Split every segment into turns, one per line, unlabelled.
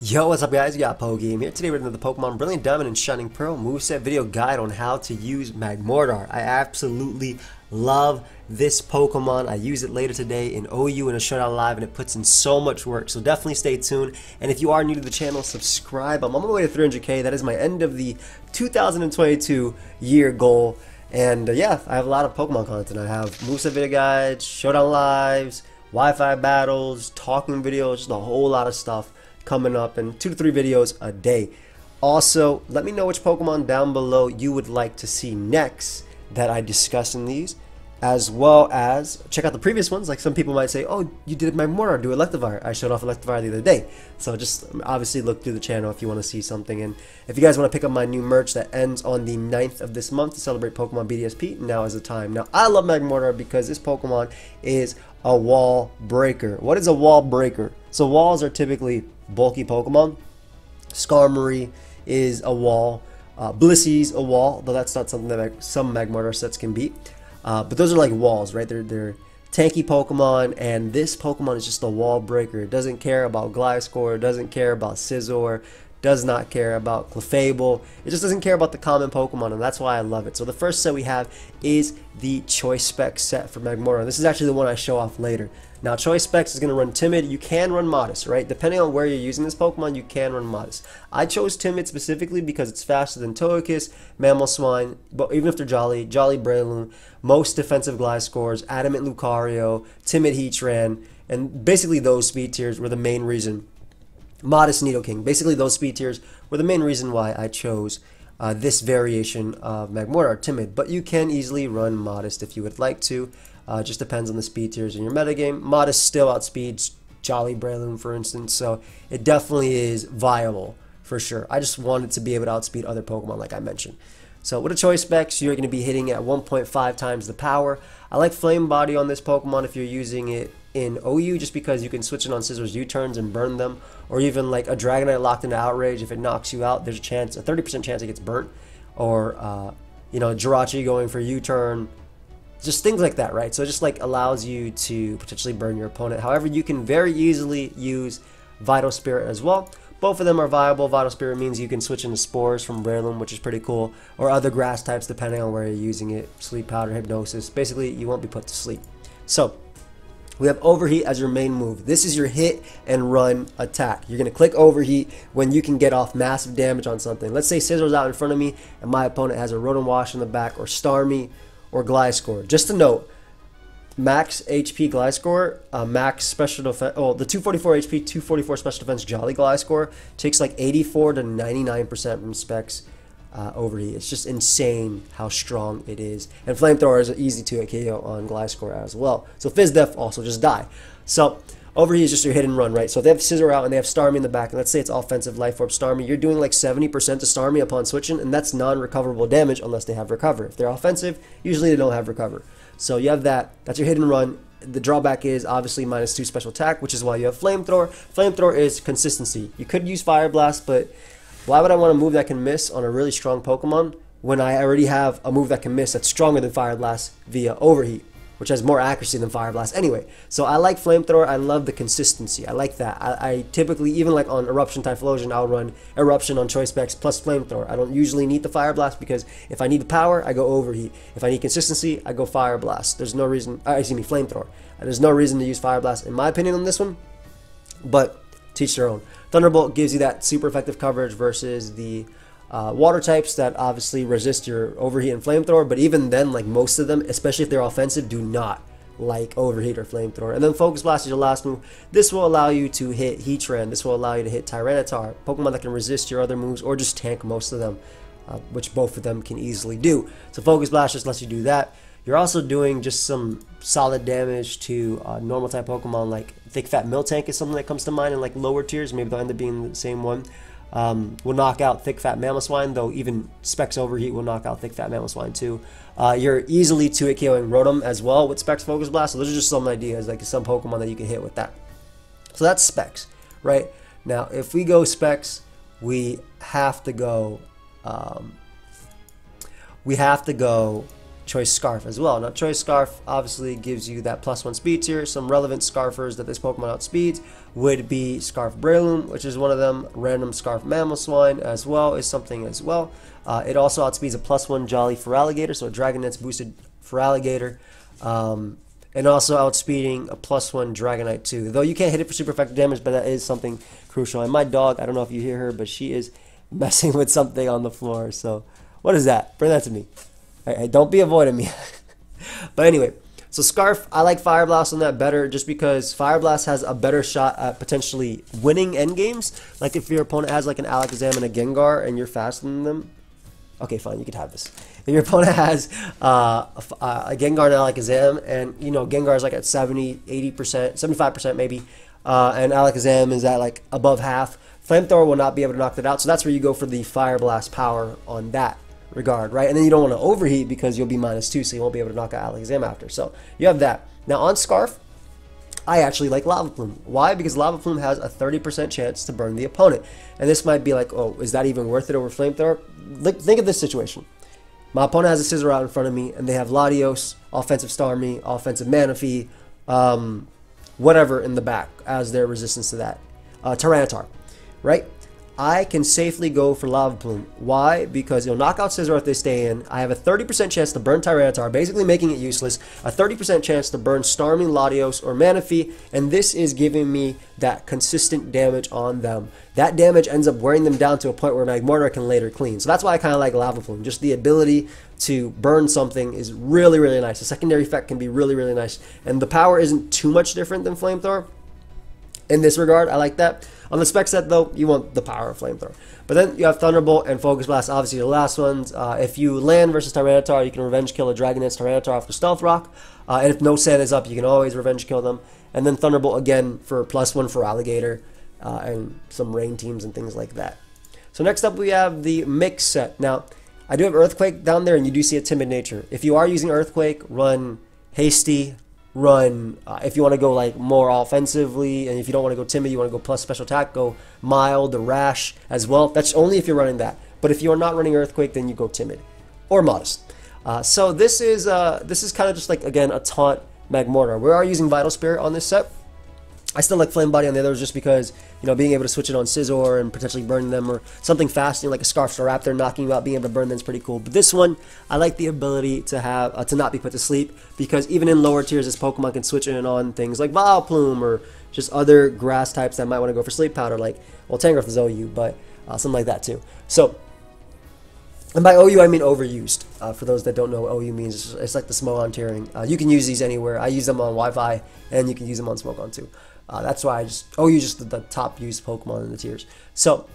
Yo, what's up guys? You got pokeaimMD here. Today we're doing the Pokemon Brilliant Diamond and Shining Pearl moveset video guide on how to use MAGMORTAR. I absolutely love this Pokemon. I use it later today in OU in a Showdown Live and it puts in so much work. So definitely stay tuned. And if you are new to the channel, subscribe. I'm on my way to 300k. That is my end of the 2022 year goal. And yeah, I have a lot of Pokemon content. I have moveset video guides, Showdown Lives, Wi-Fi battles, talking videos, just a whole lot of stuff coming up, and 2 to 3 videos a day. Also, let me know which Pokemon down below you would like to see next that I discuss in these, as well as check out the previous ones. Like some people might say, oh, you did MAGMORTAR, do Electivire. I showed off Electivire the other day. So just obviously look through the channel if you want to see something. And if you guys want to pick up my new merch that ends on the 9th of this month to celebrate Pokemon BDSP, now is the time. Now, I love MAGMORTAR because this Pokemon is a wall breaker. What is a wall breaker? So walls are typically bulky Pokemon. Skarmory is a wall. Blissey's a wall, though that's not something that some MAGMORTAR sets can beat. But those are like walls, right? They're tanky Pokemon, and this Pokemon is just a wall breaker. It doesn't care about Gliscor, doesn't care about Scizor, does not care about Clefable. It just doesn't care about the common Pokemon, and that's why I love it. So the first set we have is the Choice Specs set for MAGMORTAR. This is actually the one I show off later. Now, Choice Specs is going to run Timid. You can run Modest, right? Depending on where you're using this Pokemon, you can run Modest. I chose Timid specifically because it's faster than Togekiss, Mamoswine, but even if they're Jolly Breloom, most defensive Gliscors, Adamant Lucario, Timid Heatran, and basically those speed tiers were the main reason. Modest Nidoking. Basically, those speed tiers were the main reason why I chose this variation of MAGMORTAR, Timid. But you can easily run Modest if you would like to. Just depends on the speed tiers in your metagame. Modest still outspeeds Jolly Breloom, for instance, so it definitely is viable for sure. I just wanted to be able to outspeed other Pokemon like I mentioned. So with a Choice Specs, you're going to be hitting at 1.5 times the power. I like Flame Body on this Pokemon if you're using it in OU, just because you can switch it on Scizor's U-turns and burn them, or even like a Dragonite locked into Outrage. If it knocks you out, there's a 30% chance it gets burnt, or you know, Jirachi going for U-turn. Just things like that, right? So it just like allows you to potentially burn your opponent. However, you can very easily use Vital Spirit as well. Both of them are viable. Vital Spirit means you can switch into Spores from Breloom, which is pretty cool, or other grass types depending on where you're using it. Sleep Powder, Hypnosis. Basically, you won't be put to sleep. So we have Overheat as your main move. This is your hit and run attack. You're going to click Overheat when you can get off massive damage on something. Let's say Scizor's out in front of me and my opponent has a Rotom Wash in the back, or Starmie, or Gliscor. Just to note, max HP Gliscor, max special defense, oh, the 244 HP, 244 special defense Jolly Gliscor takes like 84 to 99% from specs Overheat. It's just insane how strong it is. And Flamethrower is an easy to KO on Gliscor as well. So Fizz Def also just die. So Overheat is just your hit and run, right? So if they have Scizor out and they have Starmie in the back, and let's say it's offensive Life Orb Starmie, you're doing like 70% to Starmie upon switching, and that's non-recoverable damage unless they have Recover. If they're offensive, usually they don't have Recover. So you have that. That's your hit and run. The drawback is obviously -2 special attack, which is why you have Flamethrower. Flamethrower is consistency. You could use Fire Blast, but why would I want a move that can miss on a really strong Pokemon when I already have a move that can miss that's stronger than Fire Blast via Overheat, which has more accuracy than Fire Blast anyway. So I like Flamethrower. I love the consistency. I like that. I typically, even like on Eruption Typhlosion, I'll run Eruption on Choice Specs plus Flamethrower. I don't usually need the Fire Blast because if I need the power, I go Overheat. If I need consistency, I go Fire Blast. There's no reason, Flamethrower. There's no reason to use Fire Blast in my opinion on this one, but teach their own. Thunderbolt gives you that super effective coverage versus the water types that obviously resist your Overheat and Flamethrower, but even then, like most of them, especially if they're offensive, do not like Overheat or Flamethrower. And then Focus Blast is your last move. This will allow you to hit Heatran. This will allow you to hit Tyranitar, Pokemon that can resist your other moves or just tank most of them, which both of them can easily do. So Focus Blast just lets you do that. You're also doing just some solid damage to normal type Pokemon, like Thick Fat Miltank is something that comes to mind in like lower tiers. Maybe they'll end up being the same one. Will knock out Thick Fat Mamoswine, though even Specs Overheat will knock out Thick Fat Mamoswine too. You're easily 2-hit KOing Rotom as well with Specs Focus Blast, so those are just some ideas, like some Pokemon that you can hit with that. So that's Specs, right? Now, if we go Specs, we have to go Choice Scarf as well. Now Choice Scarf obviously gives you that +1 speed tier. Some relevant Scarfers that this Pokemon outspeeds would be Scarf Breloom, which is one of them. Random Scarf Mamoswine as well is something as well. It also outspeeds a +1 Jolly Feraligatr, so a Dragonite's boosted Feraligatr. And also outspeeding a +1 Dragonite too. Though you can't hit it for super effective damage, but that is something crucial. And my dog, I don't know if you hear her, but she is messing with something on the floor. So what is that? Bring that to me. Hey, don't be avoiding me. But anyway, so Scarf, I like Fire Blast on that better just because Fire Blast has a better shot at potentially winning end games. Like if your opponent has like an Alakazam and a Gengar and you're faster than them. Okay, fine, you could have this. If your opponent has a Gengar and Alakazam, and you know Gengar is like at 70, 80%, 75% maybe, and Alakazam is at like above half, Flamethrower will not be able to knock that out. So that's where you go for the Fire Blast power on that regard, right? And then you don't want to overheat because you'll be -2, so you won't be able to knock out Alakazam after. So you have that. Now on Scarf, I actually like Lava Plume. Why? Because Lava Plume has a 30% chance to burn the opponent. And this might be like, oh, is that even worth it over Flamethrower? Think of this situation. My opponent has a Scissor out in front of me, and they have Latios, Offensive Starmie, Offensive Manaphy, whatever in the back as their resistance to that. Tyranitar, right? I can safely go for Lava Plume. Why? Because it'll knock out Scizor if they stay in. I have a 30% chance to burn Tyranitar, basically making it useless. A 30% chance to burn Starmie, Latios, or Manaphy, and this is giving me that consistent damage on them. That damage ends up wearing them down to a point where Magmortar can later clean. So that's why I kind of like Lava Plume. Just the ability to burn something is really, really nice. The secondary effect can be really, really nice. And the power isn't too much different than Flamethrower. In this regard, I like that. On the spec set, though, you want the power of Flamethrower. But then you have Thunderbolt and Focus Blast, obviously the last ones. If you land versus Tyranitar, you can Revenge Kill a Dragonite's Tyranitar off the Stealth Rock. And if no sand is up, you can always Revenge Kill them. And then Thunderbolt again for +1 for Alligator and some rain teams and things like that. So next up, we have the Mix set. Now, I do have Earthquake down there, and you do see a Timid nature. If you are using Earthquake, run Hasty. Run if you want to go like more offensively, and if you don't want to go timid, you want to go plus special attack, go mild or rash as well. That's only if you're running that. But if you're not running Earthquake, then you go timid or modest. So this is kind of just like, again, a taunt Magmortar. We are using Vital Spirit on this set. I still like Flame Body on the others just because, you know, being able to switch it on Scizor and potentially burn them, or something fast, you know, like a Scarf Staraptor knocking you out, being able to burn them is pretty cool. But this one, I like the ability to have to not be put to sleep, because even in lower tiers, this Pokemon can switch in and on things like Vileplume or just other grass types that might want to go for Sleep Powder, like, well, Tangrowth is OU, but something like that too. So, and by OU, I mean overused. For those that don't know what OU means, it's like the Smogon tiering. You can use these anywhere. I use them on Wi-Fi, and you can use them on Smogon too. That's why OU just the top used Pokemon in the tiers. So,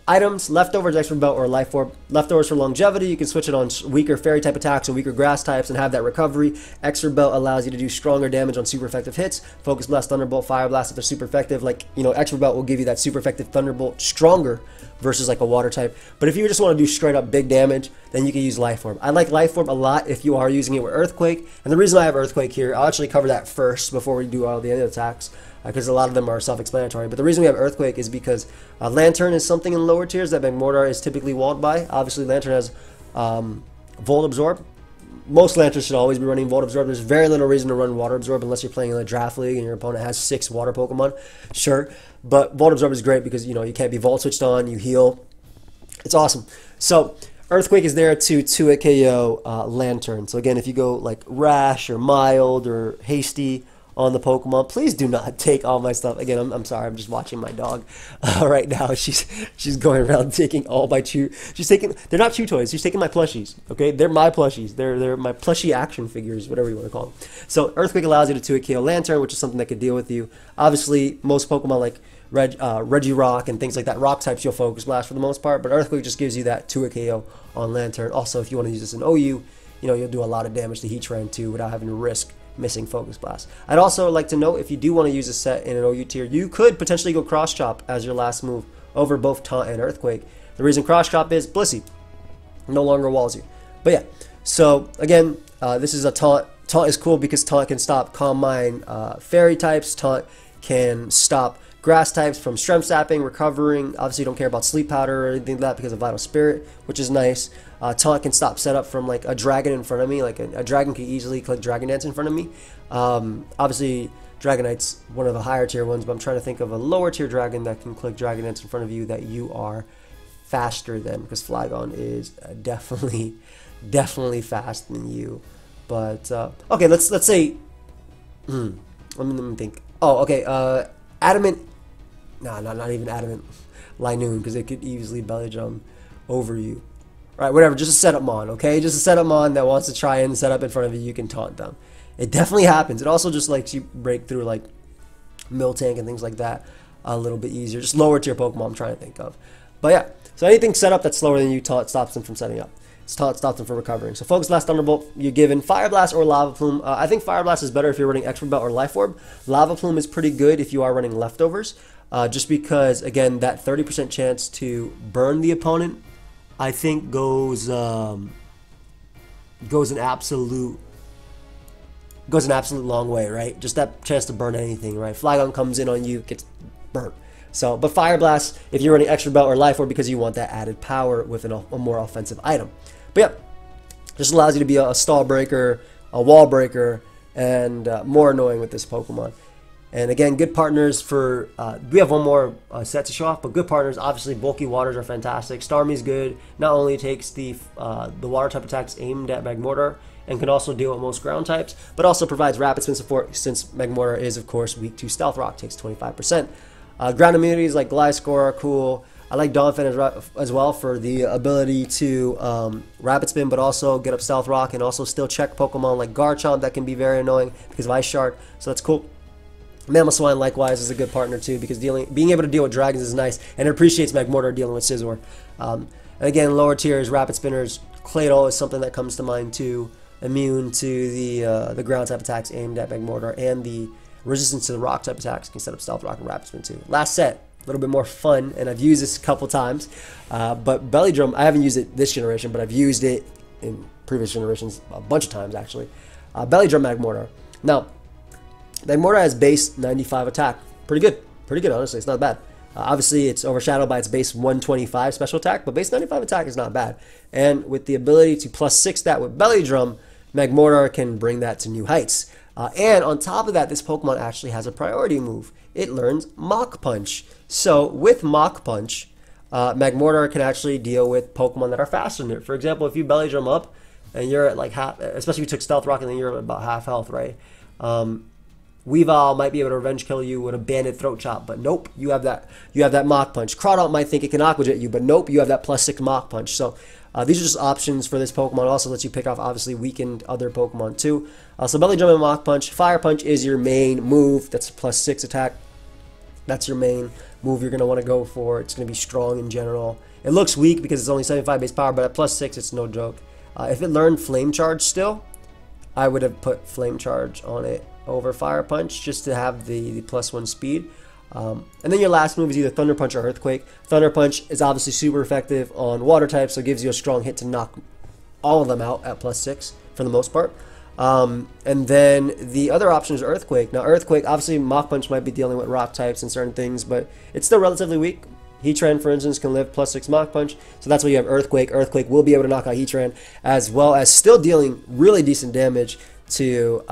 items, Leftovers, Expert Belt, or Life Orb. Leftovers for longevity, you can switch it on weaker fairy type attacks or weaker grass types and have that recovery. Expert Belt allows you to do stronger damage on super effective hits. Focus Blast, Thunderbolt, Fire Blast, if they're super effective. Like, you know, Expert Belt will give you that super effective Thunderbolt stronger versus like a water type. But if you just want to do straight up big damage, then you can use Life Orb. I like Life Orb a lot if you are using it with Earthquake. And the reason I have Earthquake here, I'll actually cover that first before we do all the other attacks, because a lot of them are self-explanatory. But the reason we have Earthquake is because Lantern is something in lower tiers that Magmortar is typically walled by. Obviously, Lantern has Volt Absorb. Most Lanterns should always be running Volt Absorb. There's very little reason to run Water Absorb unless you're playing in a draft league and your opponent has 6 water Pokemon. Sure, but Volt Absorb is great because, you know, you can't be Volt switched on, you heal. It's awesome. So Earthquake is there to 2-hit KO Lantern. So again, if you go like Rash or Mild or Hasty on the Pokemon, please do not take all my stuff. Again, I'm sorry, I'm just watching my dog right now. She's going around taking all my chew. She's taking, they're not chew toys. She's taking my plushies. Okay, they're my plushies. They're my plushie action figures, whatever you want to call them. So Earthquake allows you to 2-hit KO Lantern, which is something that could deal with you. Obviously, most Pokemon like Regirock and things like that, rock types, you'll Focus Blast for the most part, but Earthquake just gives you that 2-hit KO on Lantern. Also, if you want to use this in OU, you know, you'll do a lot of damage to Heatran too without having to risk missing Focus Blast. I'd also like to note, if you do want to use a set in an OU tier, you could potentially go Cross Chop as your last move over both Taunt and Earthquake. The reason Cross Chop is Blissey no longer walls you. But yeah, so again, this is a Taunt. Taunt is cool because Taunt can stop Calm Mind Fairy types. Taunt can stop grass types from strength sapping, recovering. Obviously, you don't care about sleep powder or anything like that because of Vital Spirit, which is nice. Taunt can stop setup from like a dragon in front of me. Like a dragon can easily click Dragon Dance in front of me. Obviously, Dragonite's one of the higher tier ones, but I'm trying to think of a lower tier dragon that can click Dragon Dance in front of you that you are faster than, because Flygon is definitely faster than you. But okay, let's say let me think. Oh, okay, Adamant. No, not even Adamant. Linoon, because it could easily belly drum over you. Right, whatever, just a setup mon, okay? Just a setup mon that wants to try and set up in front of you, you can taunt them. It definitely happens. It also just lets you break through like Miltank and things like that a little bit easier. Just lower tier Pokemon I'm trying to think of. But yeah, so anything set up that's slower than you, taunt stops them from setting up. Taunt stops them from recovering. So Focus Blast, Thunderbolt, you're given Fire Blast or Lava Plume. I think Fire Blast is better if you're running Expert Belt or Life Orb. Lava Plume is pretty good if you are running Leftovers. Just because, again, that 30% chance to burn the opponent, I think goes an absolute long way, right? Just that chance to burn anything, right? Flygon comes in on you, gets burnt. So, but Fire Blast, if you're running Extra Belt or Life Orb, because you want that added power with a more offensive item. But yeah, just allows you to be a stall breaker, a wall breaker, and more annoying with this Pokemon. And again, good partners for, we have one more set to show off, but good partners, obviously Bulky Waters are fantastic. Starmie's good, not only takes the water type attacks aimed at Magmortar, and can also deal with most ground types, but also provides Rapid Spin support since Magmortar is, of course, weak to Stealth Rock, takes 25%. Ground immunities like Gliscor are cool. I like Donphin as well for the ability to Rapid Spin, but also get up Stealth Rock and also still check Pokemon like Garchomp that can be very annoying because of Ice Shard, so that's cool. Mamoswine likewise is a good partner too because being able to deal with dragons is nice, and it appreciates Magmortar dealing with Scizor. And again, lower tiers, Rapid Spinners, Claydol is something that comes to mind too. Immune to the ground type attacks aimed at Magmortar, and the resistance to the rock type attacks can set up Stealth Rock and Rapid Spin too. Last set, a little bit more fun, and I've used this a couple times, but Belly Drum, I haven't used it this generation, but I've used it in previous generations a bunch of times actually. Belly Drum Magmortar. Now, Magmortar has base 95 attack. Pretty good honestly, it's not bad. Obviously, it's overshadowed by its base 125 special attack, but base 95 attack is not bad. And with the ability to +6 that with Belly Drum, Magmortar can bring that to new heights. And on top of that, this Pokemon actually has a priority move. It learns Mach Punch. So with Mach Punch, Magmortar can actually deal with Pokemon that are faster than it. For example, if you Belly Drum up and you're at like half, especially if you took Stealth Rock and then you're at about half health, right? Weavile might be able to revenge kill you with a banded throat chop, but nope, you have that Mach Punch. Crawdaunt might think it can Aqua Jet you, but nope, you have that +6 Mach Punch. So these are just options for this Pokemon. Also lets you pick off obviously weakened other Pokemon too. So Belly Drum and Mach Punch. Fire Punch is your main move. That's a +6 attack. That's your main move you're going to want to go for. It's going to be strong in general. It looks weak because it's only 75 base power, but at +6 it's no joke. If it learned Flame Charge still, I would have put Flame Charge on it over Fire Punch just to have the +1 speed. And then your last move is either Thunder Punch or Earthquake. Thunder Punch is obviously super effective on water types, so it gives you a strong hit to knock all of them out at +6 for the most part. And then the other option is Earthquake. Now Earthquake, obviously Mach Punch might be dealing with rock types and certain things, but it's still relatively weak. Heatran, for instance, can live +6 Mach Punch, so that's why you have Earthquake. Earthquake will be able to knock out Heatran, as well as still dealing really decent damage to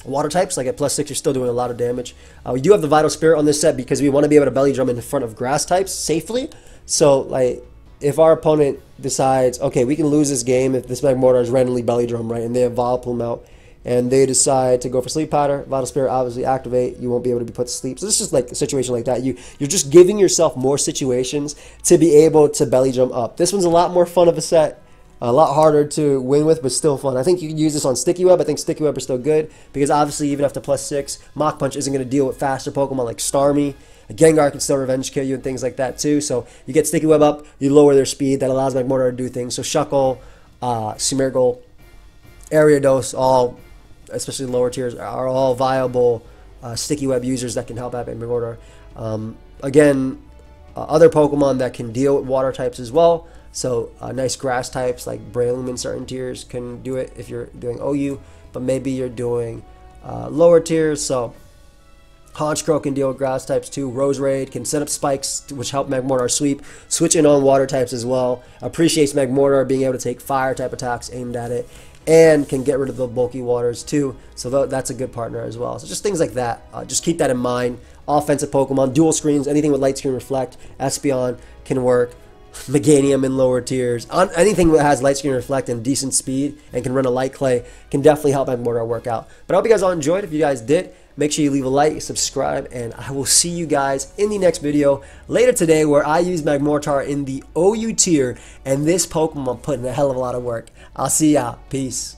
water types. Like at +6, you're still doing a lot of damage. We do have the Vital Spirit on this set because we want to be able to Belly Drum in front of grass types safely. So like, if our opponent decides, okay, we can lose this game if this Magmortar is randomly Belly Drum, right, and they have Vileplume out, and they decide to go for Sleep Powder, Vital Spirit obviously activate, you won't be able to be put to sleep. So this is like a situation like that. You're just giving yourself more situations to be able to Belly Drum up. This one's a lot more fun of a set. A lot harder to win with, but still fun. I think you can use this on Sticky Web. I think Sticky Web is still good because obviously even after +6, Mach Punch isn't going to deal with faster Pokemon like Starmie. Gengar can still revenge kill you and things like that too. So you get Sticky Web up, you lower their speed. That allows Magmortar to do things. So Shuckle, Smeargle, Ariados, all, especially lower tiers, are all viable Sticky Web users that can help out Magmortar. Again, other Pokemon that can deal with water types as well. So nice grass types like Breloom in certain tiers can do it if you're doing OU, but maybe you're doing lower tiers. So Honchkrow can deal with grass types too. Roserade can set up spikes which help Magmortar sweep. Switch in on water types as well. Appreciates Magmortar being able to take fire type attacks aimed at it. And can get rid of the bulky waters too. So that's a good partner as well. So just things like that. Just keep that in mind. Offensive Pokemon, dual screens, anything with Light Screen Reflect, Espeon can work. Meganium in lower tiers. Anything that has Light Screen Reflect and decent speed and can run a Light Clay can definitely help Magmortar work out. But I hope you guys all enjoyed. If you guys did, make sure you leave a like, subscribe, and I will see you guys in the next video later today where I use Magmortar in the OU tier, and this Pokemon put in a hell of a lot of work. I'll see ya. Peace.